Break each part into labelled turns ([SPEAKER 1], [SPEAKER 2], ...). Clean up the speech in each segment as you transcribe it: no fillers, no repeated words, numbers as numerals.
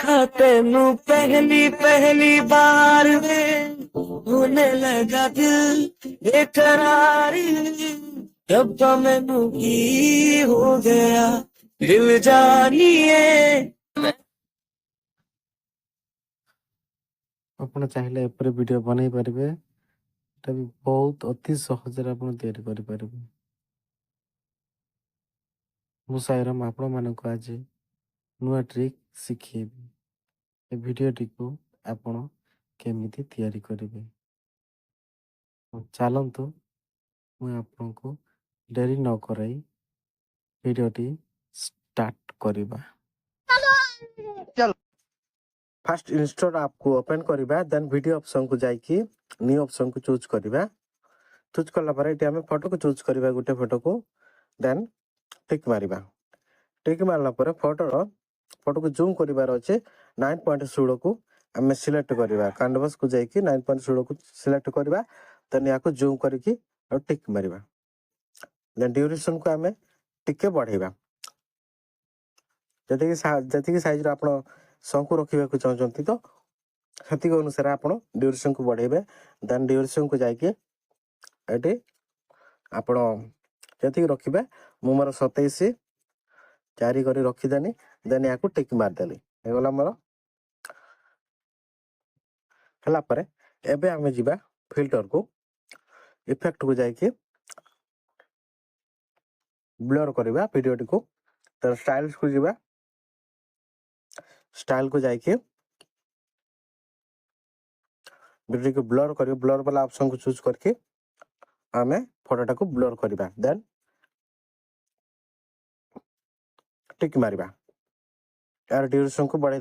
[SPEAKER 1] देखा तेनू पहली पहली बार में होने लगा दिल बेकरार जब तो मैनू की हो गया दिल जानिए
[SPEAKER 2] ଆପଣ ଚାହିଁଲେ ଏପରି ଭିଡ଼ିଓ ବନେଇ ପାରିବେ। ଏଟା ବି ବହୁତ ଅତି ସହଜରେ ଆପଣ ତିଆରି କରିପାରିବେ। ମୁଁ ସାଇରାମ ଆପଣମାନଙ୍କୁ ଆଜି ନୂଆ ଟ୍ରିକ୍ ଶିଖେଇବି। ଏ ଭିଡ଼ିଓଟିକୁ ଆପଣ କେମିତି ତିଆରି କରିବେ। ଚାଲନ୍ତୁ ମୁଁ ଆପଣଙ୍କୁ ଡେରି ନ କରାଇ ଭିଡ଼ିଓଟି ଷ୍ଟାର୍ଟ କରିବା। फास्ट इंस्टॉल ऐप को ओपन करबा देन वीडियो ऑप्शन को जाइए न्यू ऑप्शन को चूज करबा चूज करला पर एटी हमें फोटो को चूज करबा गुटे फोटो को देन टिक मारिबा टिक मारला पर फोटो को जूम करिवार अछि 9.16 को हमें सिलेक्ट करबा कैनवास को जाइए 9.16 को सिलेक्ट करबा देन या को जूम करके और टिक मारिबा देन ड्यूरेशन को हमें टिके बढ़ेबा जति साइज रो आपण संकु रखिबा को चाहचंती तो सेति अनुसार आपण ड्यूरेशन को बढ़ेबे देन ड्यूरेशन को जाइए एटी आपण जति रखिबे मु मोर 27 जारी करी रखी देनी देन या को टिक मार देली हे गला मोर हला परे एबे हमें जिबा फिल्टर को इफेक्ट को जाइए ब्लर करबा वीडियो को तो स्टाइल्स को जिबा स्टाइल को जाइए वीडियो को ब्लर कर ब्लर वाला ऑप्शन को चूज करके हमें फोटोटा को ब्लर करबा देन टिक मारिबा यार ड्यूरेशन को बढ़ाई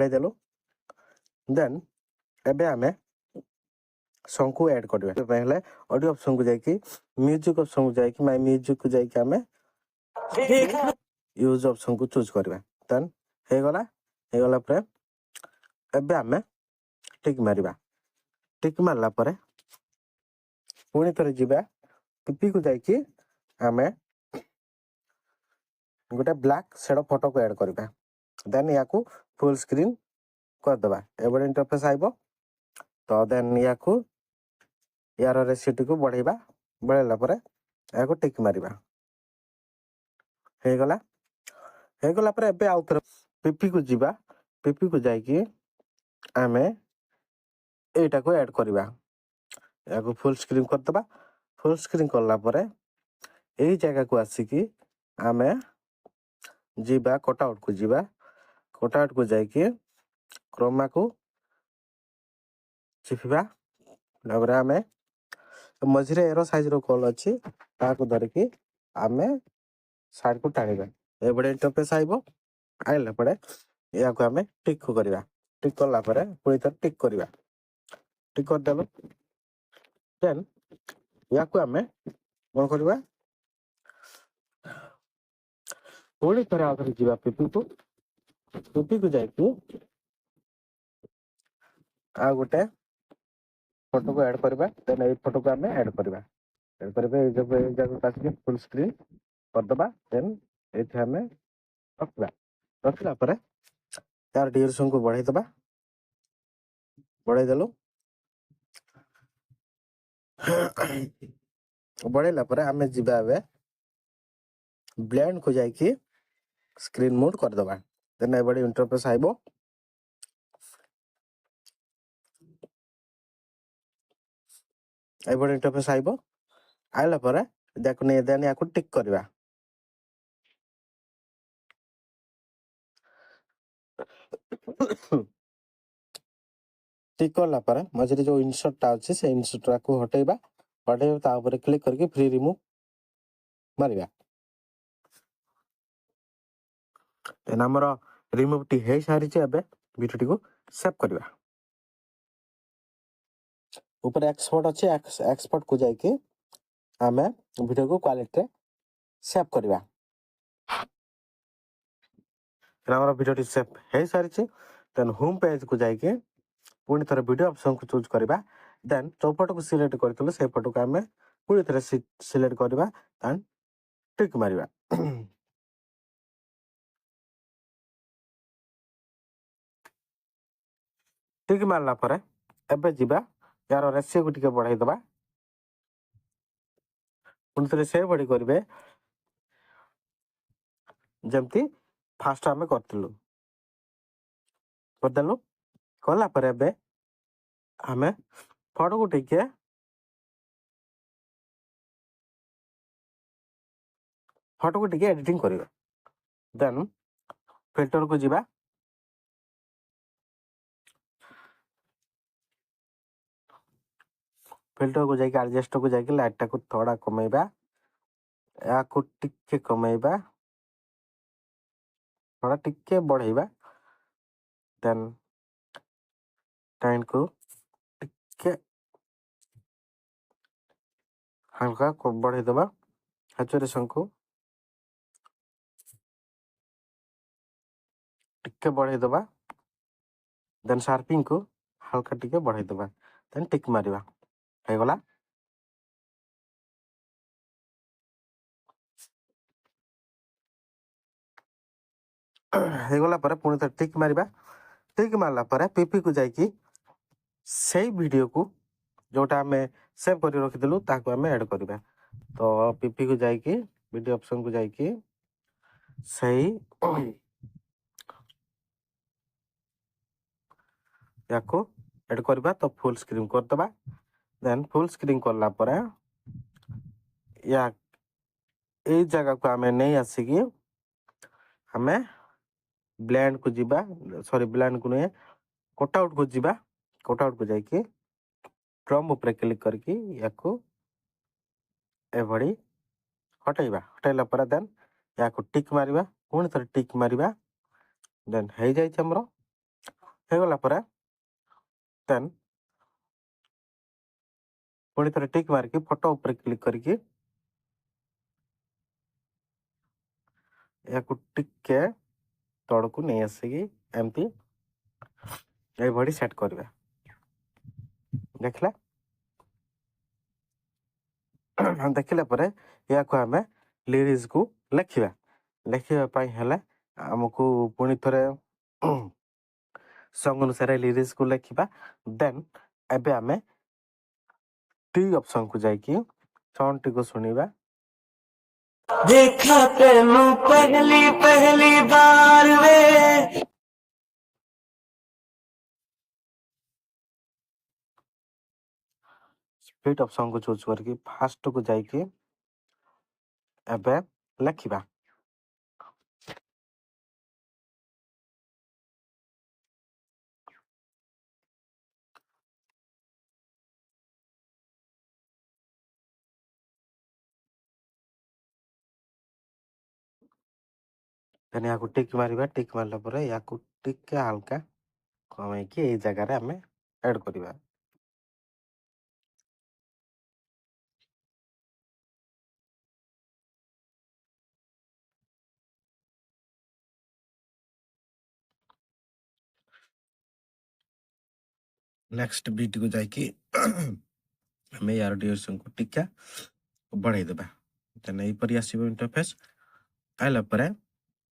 [SPEAKER 2] देलो देन एबे हमें सॉन्ग को ऐड करबा पहले ऑडियो ऑप्शन को जाइए म्यूजिक ऑप्शन को जाइए माय म्यूजिक को जाइए हमें यूज ऑप्शन को चूज करबा देन हे गला पर एबे हमें टिक मारिबा टिक मारला पर पुणी थरे जिबा पीपी को जाइए हमें गोटे ब्लैक शेडो फोटो को ऐड करबा देन या को फुल स्क्रीन कर दबा एबे इंटरफेस आइबो तो देन या को यार रेसिटी को बढ़ेला पर या को टिक मारिबा हे गला पर एबे आउ थरे पीपी को जिबा पीपी को जाइए हमें एटा को ऐड करबा या को फुल स्क्रीन कर दबा फुल स्क्रीन करला पर एही जगह को आसी हमें जीबा कटआउट को जाइए क्रोमा को चिफिबा लगरे हमें मझिरे एरो साइज रो कॉल अछि ताको धरकी हमें साइड को टाणीबा एबडे इंटरफेस आइबो आइला पड़े या को हमें टिक को करबा टिक करला परे पुनी त टिक करबा टिक कर देलो देन या को हमें कोन करबा पुनी थरे आउथरे जीवा पीपी को जाइए आ गोटे फोटो को ऐड करबा देन ए फोटो को हमें ऐड करबा ए जगह कासी फुल स्क्रीन कर दबा देन एथे हमें रखला पर यार ड्यूरेशन को बढ़ाई देलो बढ़ेला पर हमें जिबा एबे ब्लेंड को जाइए स्क्रीन मोड कर दबा देन एबडे इंटरफेस आइबो एबडे इंटरफेस आइबो आइला पर देखो ने देन या को टिक करबा टिक करला पर मझे जो इंसर्ट टा अछि से इंसर्ट को हटेबा ता ऊपर क्लिक करके फ्री रिमूव मारिबा देन हमर रिमूव टी हे सारी छै एबे वीडियो को सेव करबा ऊपर एक्सपोर्ट अछि एक्सपोर्ट को जाइए हमें वीडियो को क्वालिटी सेव करबा हमारा वीडियो सेव हे सारी देन होम पेज को जाइए पुणी थरे वीडियो ऑप्शन को चूज करबा देन जो फोटो को सिलेक्ट करथिलो से फोटो को हमें पुणी थरे सिलेक्ट करबा देन टिक मारिबा टिक मारला परे एबे जिबा यार रेशियो को टिके बढ़ाई दबा पुणी थे से बड़ी करेंगे जमती फास्ट आम करदेलु कला आम फटो को टिके एडिटिंग करिबा देन फिल्टर को जिबा फिल्टर को जाके एडजस्ट को जाके लाइट को थोड़ा कमेबा या को टिके कमेबा थोड़ा टिके बढ़ाइबा देन टाइम को टिके हल्का को बढ़ाई दबा सैचुरेशन को टिके बढ़ाई दबा देन शार्पिंग को हल्का टिके बढ़ाई दबा देन टिक मारिबा हे गला हे गला पर पुणी थे टिक मारिबा टिक मारला पर पीपी को जाकी सही वीडियो को जोटा आमे सेव कर रखिदेलु ताको आमे ऐड करबा तो पीपी को जाकी वीडियो ऑप्शन को जाकी सही याको ऐड करबा तो फुल स्क्रीन कर दबा देन फुल स्क्रीन करला पर या ए जगह को आमे नहीं आसीकी हमें ब्लेंड को जिबा सॉरी ब्लेंड को नहीं कटआउट को जिबा कटआउट को जाकी ड्रम ऊपर क्लिक करके याको एभड़ी हटाइला पर देन याको टिक मारिबा पुणी थोड़े टिक मारिबा देन हे जाय हमरो हे गला पर देन पुणी थोड़े टिक मार के फोटो ऊपर क्लिक करके याको टिके तड़कू नहीं आसिकी एमती ए भड़ी सेट करबा देखला देखला पर याको हमें लिरिक्स को लिखिबा पाई हला हमको पुणी थोड़े सॉन्ग अनुसार लिरिक्स को लिखिबा देन एबे हमें टी ऑप्शन को जाकी साउंड टी को सुनिबा
[SPEAKER 1] देखा तेनू पहली बार वे
[SPEAKER 2] स्प्लिट ऑप्शन को चूज करके फास्ट को जाकी एबे लिखिबा देन याको टिक मारिबा टिक मारला पर याको टिक हल्का कमाई के ए जगह रे हमें ऐड करबा नेक्स्ट बीट को जाकी हमें यार ड्यूरेशन को टिका बढ़ाई देबा देन ए परि आसीबो इंटरफेस आइला पर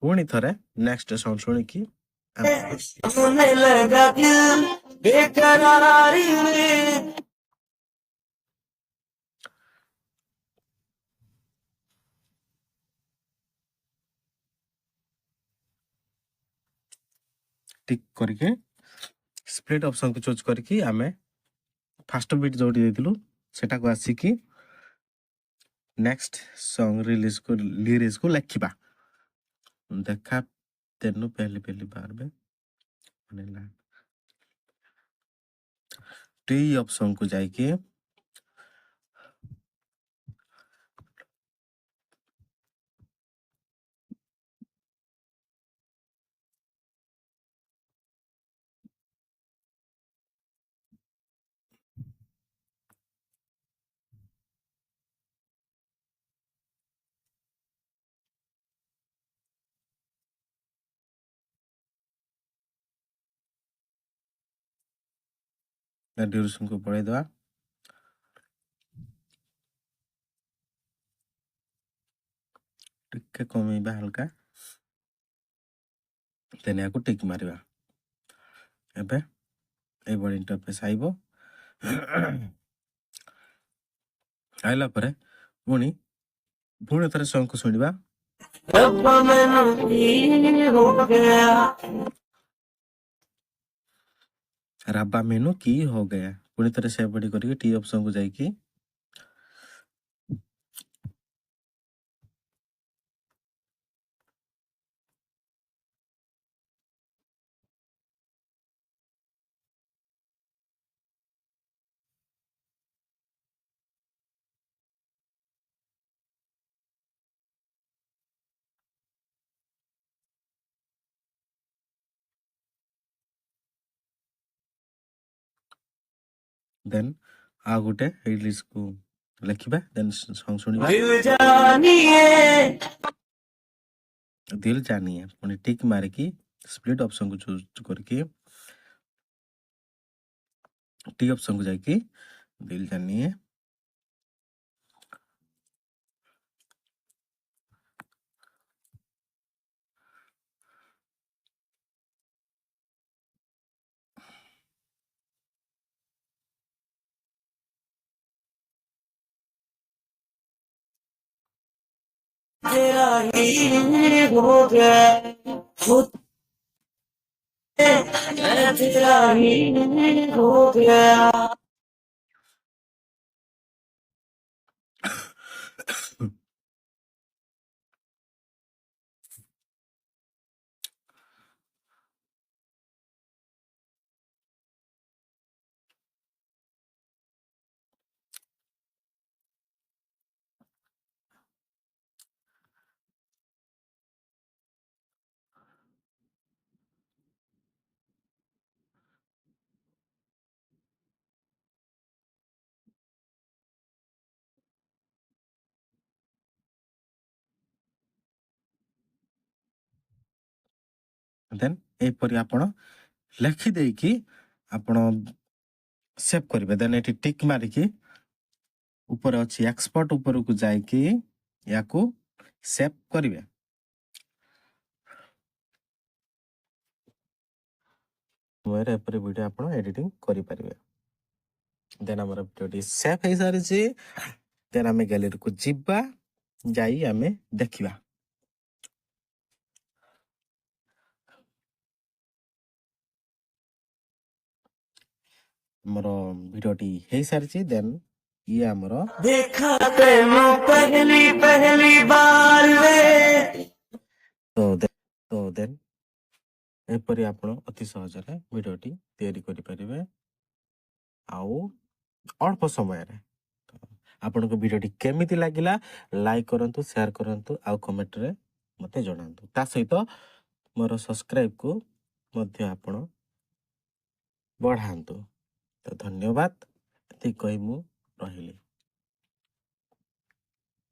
[SPEAKER 2] पुणी थरे नेक्स्ट साउंड सुनी की
[SPEAKER 1] होने लगा दिल बेकरारी में
[SPEAKER 2] टिक करके स्प्लिट ऑप्शन को चूज करके आमे फास्ट बीट जोड़ी देथिलु सेटा को आसी की नेक्स्ट सॉन्ग रिलीज को लिरिक्स को लिखिबा देखा तेनु पहली बार में बनेला टी ऑप्शन को जाके ड्यूरेशन को बढ़ाई देबा टिके कमेबा हल्का देन याको टिक मारिबा एबे ଏଇଭଳି ଇଣ୍ଟରଫେସ୍ ଆଇବ। ଆଇଲା ପରେ ପୁଣି ଥରେ ସଙ୍ଗକୁ ଶୁଣିବା।
[SPEAKER 1] रब्बा मैनू की हो गया
[SPEAKER 2] ରାବା ମେନୁ କି ହୋ ଗୟା। ପୁଣି ଥରେ ସେଭଳି କରିକି ଟି ଅପସନକୁ ଯାଇକି ଦେନ୍ ଆଉ ଗୋଟେ ଇଂଲିଶକୁ ଲେଖିବା। ଦେନ୍ ସଙ୍ଗ ଶୁଣିବା।
[SPEAKER 1] दिल जानिए
[SPEAKER 2] ଦିଲ୍ ଜାନିଏ ପୁଣି ଟିକ୍ ମାରିକି ସ୍ପ୍ଲିଟ୍ ଅପସନକୁ ଚୁଜ୍ କରିକି ଟି ଅପସନକୁ ଯାଇକି ଦିଲ୍ ଜାନିଏ
[SPEAKER 1] तेरा ही हो गया वो मैं तेरा ही हो गया
[SPEAKER 2] ଦେନ୍ ଏହିପରି ଆପଣ ଲେଖିଦେଇକି ଆପଣ ସେଭ୍ କରିବେ। ଦେନ୍ ଏଠି ଟିକ୍ ମାରିକି ଉପରେ ଅଛି ଏକ୍ସପୋର୍ଟ ଉପରକୁ ଯାଇକି ୟାକୁ ସେଭ୍ କରିବେ। ସମୟରେ ଏପରି ଭିଡ଼ିଓ ଆପଣ ଏଡିଟିଂ କରିପାରିବେ। ଦେନ୍ ଆମର ଭିଡ଼ିଓଟି ସେଭ୍ ହେଇସାରିଛି। ଦେନ୍ ଆମେ ଗ୍ୟାଲେରୀକୁ ଯିବା, ଯାଇ ଆମେ ଦେଖିବା। ଆମର ଭିଡ଼ିଓଟି ହେଇସାରିଛି। ଦେନ୍ ଇଏ ଆମର
[SPEAKER 1] देखा तेनू पहली पहली बार वे
[SPEAKER 2] ତ ଦେନ୍ ଏପରି ଆପଣ ଅତି ସହଜରେ ଭିଡ଼ିଓଟି ତିଆରି କରିପାରିବେ ଆଉ ଅଳ୍ପ ସମୟରେ। ଆପଣଙ୍କୁ ଭିଡ଼ିଓଟି କେମିତି ଲାଗିଲା ଲାଇକ୍ କରନ୍ତୁ, ସେୟାର କରନ୍ତୁ ଆଉ କମେଣ୍ଟରେ ମୋତେ ଜଣାନ୍ତୁ। ତା ସହିତ ମୋର ସବସ୍କ୍ରାଇବକୁ ମଧ୍ୟ ଆପଣ ବଢ଼ାନ୍ତୁ। ତ ଧନ୍ୟବାଦ। ଏତିକି କହି ମୁଁ ରହିଲି।